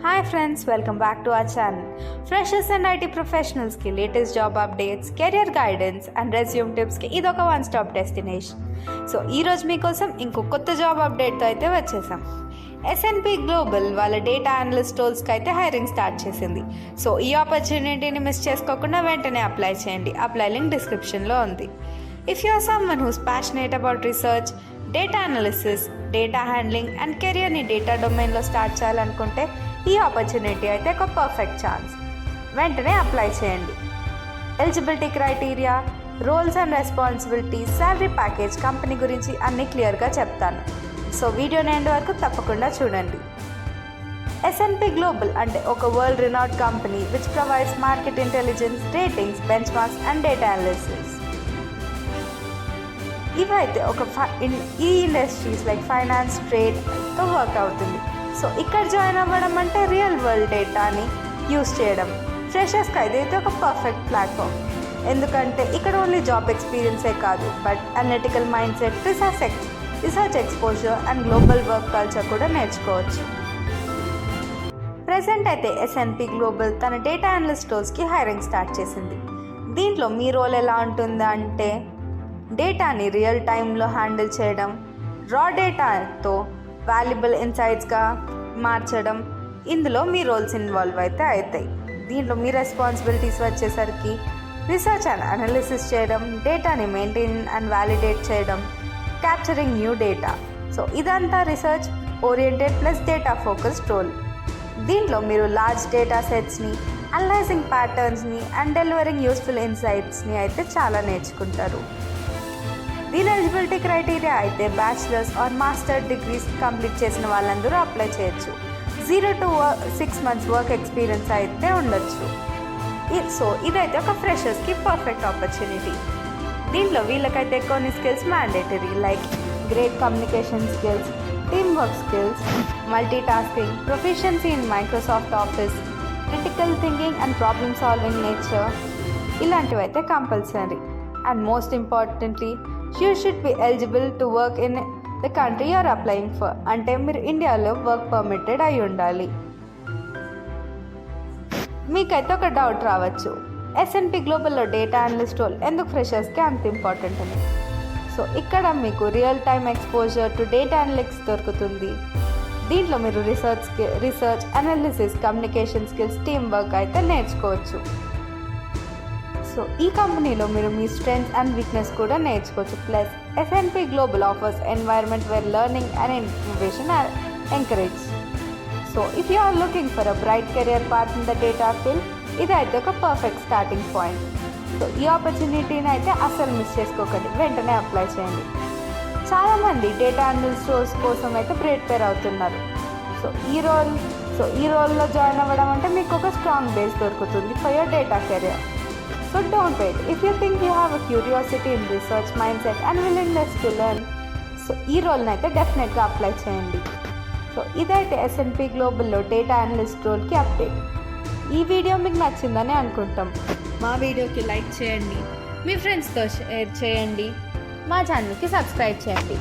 Hi friends, welcome back to our channel. Freshers and IT professionals ki latest job updates, career guidance and resume tips ki idoka one stop destination. So ee roju meekosam inko kotta job update tho aithe vachesam. S&P Global వాళ్ళ data analyst రోల్స్కి అయితే hiring start చేసింది. So ఈ ఆపర్చునిటీని miss చేసుకోకుండా వెంటనే apply చేయండి. Apply link డిస్క్రిప్షన్లో ఉంది. If you are someone who's passionate about research, data analysis, data handling and కెరియర్ని డేటా డొమైన్లో స్టార్ట్ చేయాలనుకుంటే ఈ ఆపర్చునిటీ అయితే ఒక పర్ఫెక్ట్ ఛాన్స్. వెంటనే అప్లై చేయండి. Eligibility criteria, roles and responsibilities, salary package, company గురించి అన్నీ క్లియర్గా చెప్తాను. సో వీడియోని ఎండ్ వరకు తప్పకుండా చూడండి. S&P గ్లోబల్ అంటే ఒక world renowned company which provides market intelligence, ratings, bench marks and data analysis. ఇవైతే ఈ ఇండస్ట్రీస్ లైక్ ఫైనాన్స్, ట్రేడ్తో వర్క్ అవుతుంది. సో ఇక్కడ జాయిన్ అవ్వడం అంటే రియల్ వరల్డ్ డేటాని యూస్ చేయడం. ఫ్రెషర్స్కి అయితే ఇది ఒక పర్ఫెక్ట్ ప్లాట్ఫామ్. ఎందుకంటే ఇక్కడ ఓన్లీ జాబ్ ఎక్స్పీరియన్సే కాదు, but analytical mind set, research exposure and global work culture కూడా నేర్చుకోవచ్చు. ప్రెసెంట్ అయితే S&P గ్లోబల్ తన డేటా అనలిస్ట్ రోల్స్కి హైరింగ్ స్టార్ట్ చేసింది. దీంట్లో మీ రోల్ ఎలా ఉంటుందంటే డేటాని రియల్ టైంలో హ్యాండిల్ చేయడం, రా డేటాతో వాల్యుబుల్ ఇన్సైట్స్గా మార్చడం, ఇందులో మీ రోల్స్ ఇన్వాల్వ్ అయితే అవుతాయి. దీంట్లో మీ రెస్పాన్సిబిలిటీస్ వచ్చేసరికి రీసెర్చ్ అండ్ అనాలిసిస్ చేయడం, డేటాని మెయింటైన్ అండ్ వ్యాలిడేట్ చేయడం, క్యాప్చరింగ్ న్యూ డేటా. సో ఇదంతా research oriented plus data focused role. దీంట్లో మీరు లార్జ్ డేటా సెట్స్ని, అనలైజింగ్ ప్యాటర్న్స్ని అండ్ డెలివరింగ్ యూస్ఫుల్ ఇన్సైట్స్ని అయితే చాలా నేర్చుకుంటారు. దీని ఎలిజిబిలిటీ క్రైటీరియా అయితే bachelor's or master degrees complete చేసిన వాళ్ళందరూ అప్లై చేయొచ్చు. 0 to 6 months వర్క్ ఎక్స్పీరియన్స్ అయితే ఉండొచ్చు. సో ఇదైతే ఒక ఫ్రెషర్స్కి పర్ఫెక్ట్ ఆపర్చునిటీ. దీంట్లో వీళ్ళకైతే కొన్ని skills mandatory like great communication skills, team work skills, multi tasking, proficiency in Microsoft Office, critical thinking and problem solving nature, ఇలాంటివి అయితే compulsory. And most importantly you should be eligible to work in the country you are applying for. అంటే మీరు ఇండియాలో work permitted అయి ఉండాలి. మీకైతే ఒక doubt రావచ్చు, S&P గ్లోబల్లో డేటా అనలిస్ట్ రోల్ ఎందుకు ఫ్రెషర్స్కి అంత ఇంపార్టెంట్ అని. సో ఇక్కడ మీకు real time exposure to data analytics దొరుకుతుంది. దీంట్లో మీరు research analysis, communication skills, team work అయితే నేర్చుకోవచ్చు. సో ఈ కంపెనీలో మీరు మీ స్ట్రెంగ్త్ అండ్ వీక్నెస్ కూడా నేర్చుకోవచ్చు. Plus S&P global offers environment where learning and innovation are encourage. So if you are looking for a bright career path in the data field, ఇదైతే ఒక perfect starting point. So ఈ ఆపర్చునిటీని అయితే అస్సలు miss చేసుకోకండి. వెంటనే apply చేయండి. చాలామంది data analyst roles కోసం అయితే ప్రిపేర్ అవుతున్నారు. సో ఈ రోల్లో జాయిన్ అవ్వడం అంటే మీకు ఒక స్ట్రాంగ్ బేస్ దొరుకుతుంది for your data career. So don't wait. If you think you have a curiosity in research mindset and willingness to learn, so ఈ రోల్ని అయితే డెఫినెట్గా అప్లై చేయండి. సో ఇదైతే S&P గ్లోబల్లో డేటా అనలిస్ట్ రోల్కి అప్డేట్. ఈ వీడియో మీకు నచ్చిందని అనుకుంటాం. మా వీడియోకి లైక్ చేయండి, మీ ఫ్రెండ్స్తో షేర్ చేయండి, మా ఛానల్కి సబ్స్క్రైబ్ చేయండి.